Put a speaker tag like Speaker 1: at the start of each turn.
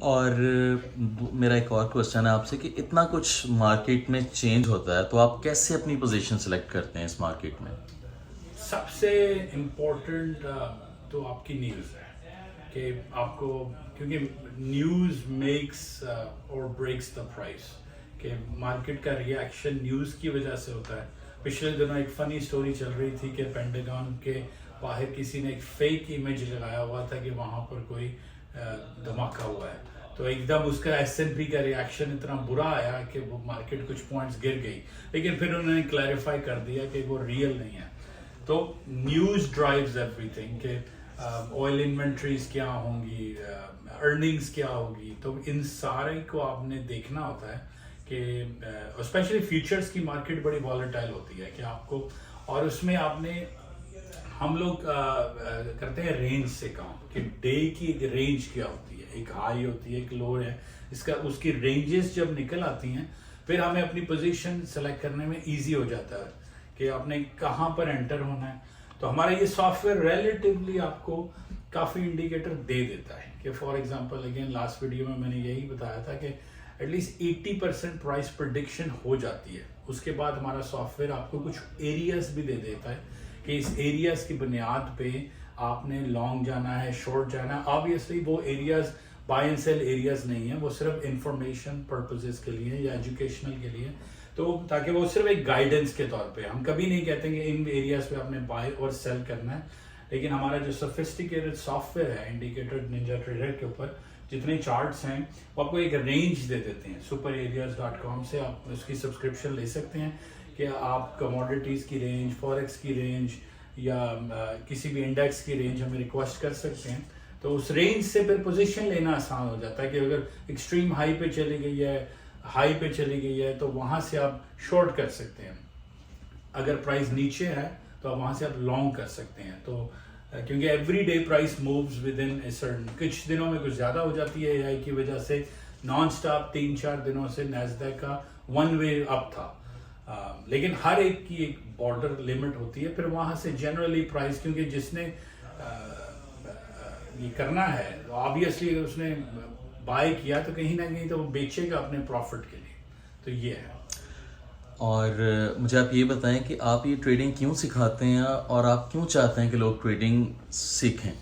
Speaker 1: اور میرا ایک اور کوشچن ہے آپ سے کہ اتنا کچھ مارکیٹ میں چینج ہوتا ہے تو آپ کیسے اپنی پوزیشن سلیکٹ کرتے ہیں اس مارکیٹ میں؟
Speaker 2: سب سے امپورٹنٹ تو آپ کی نیوز ہے کہ آپ کو، کیونکہ نیوز میکس اور بریکس دا پرائس، کہ مارکیٹ کا ری ایکشن نیوز کی وجہ سے ہوتا ہے. پچھلے دنوں ایک فنی سٹوری چل رہی تھی کہ پینٹاگون کے باہر کسی نے ایک فیک امیج لگایا ہوا تھا کہ وہاں پر کوئی دھماکہ ہوا ہے، تو ایک دم اس کا S&P کا ری ایکشن اتنا برا آیا کہ وہ مارکیٹ کچھ پوائنٹس گر گئی، لیکن پھر انہوں نے کلیریفائی کر دیا کہ وہ ریئل نہیں ہے. تو نیوز ڈرائیوز ایوری تھنگ، کہ آئل انوینٹریز کیا ہوں گی، ارننگز کیا ہوگی، تو ان سارے کو آپ نے دیکھنا ہوتا ہے کہ اسپیشلی فیوچرز کی مارکیٹ بڑی والیٹائل ہوتی ہے کہ آپ کو، اور اس میں آپ نے، ہم لوگ کرتے ہیں رینج سے کام، کہ ڈے کی ایک رینج کیا ہوتی ہے، ایک ہائی ہوتی ہے، ایک لو ہے، اس کی رینجز جب نکل آتی ہیں پھر ہمیں اپنی پوزیشن سلیکٹ کرنے میں ایزی ہو جاتا ہے کہ آپ نے کہاں پر انٹر ہونا ہے. تو ہمارا یہ سافٹ ویئر ریلیٹیولی آپ کو کافی انڈیکیٹر دے دیتا ہے کہ for example again last video میں نے یہی بتایا تھا کہ ایٹ لیسٹ 80% پرائس پرڈکشن ہو جاتی ہے. اس کے بعد ہمارا سافٹ ویئر آپ کو کچھ ایریاز بھی دے دیتا ہے کہ اس ایریاز کی بنیاد پہ آپ نے لانگ جانا ہے، شارٹ جانا ہے. آبویسلی وہ areas buy and sell areas نہیں ہیں، وہ صرف انفارمیشن پرپزز کے لیے یا ایجوکیشنل کے لیے، تو تاکہ وہ صرف ایک گائیڈنس کے طور پہ. ہم کبھی نہیں کہتے کہ ان ایریاز پہ آپ نے بائی اور سیل کرنا ہے، لیکن ہمارا جو سوفسٹیکیٹڈ سافٹ ویئر ہے انڈیکیٹر ننجا ٹریڈر کے اوپر جتنے چارٹس ہیں وہ آپ کو ایک رینج دے دیتے ہیں. superareas.com سے آپ اس کی سبسکرپشن لے سکتے ہیں کہ آپ کموڈیٹیز کی رینج، فوریکس کی رینج یا کسی بھی انڈیکس کی رینج ہمیں ریکویسٹ کر سکتے ہیں. تو اس رینج سے پھر پوزیشن لینا آسان ہو جاتا ہے کہ اگر ایکسٹریم ہائی پہ چلی گئی ہے، ہائی پہ چلی گئی ہے، تو وہاں سے آپ شارٹ کر سکتے ہیں. اگر پرائس نیچے ہے تو وہاں سے آپ لانگ کر سکتے ہیں. تو کیونکہ every day price moves with in certain, کچھ دنوں میں کچھ زیادہ ہو جاتی ہے AI کی وجہ سے. نان سٹاپ 3-4 دنوں سے نیسڈیک کا ون وے اپ تھا، لیکن ہر ایک کی ایک بارڈر لمٹ ہوتی ہے. پھر وہاں سے جنرلی پرائس، کیونکہ جس نے یہ کرنا ہے آبویسلی اگر اس نے بائی کیا تو کہیں نہ کہیں تو وہ بیچے گا اپنے پروفٹ کے لیے. تو یہ ہے.
Speaker 1: اور مجھے آپ یہ بتائیں کہ آپ یہ ٹریڈنگ کیوں سکھاتے ہیں اور آپ کیوں چاہتے ہیں کہ لوگ ٹریڈنگ سیکھیں؟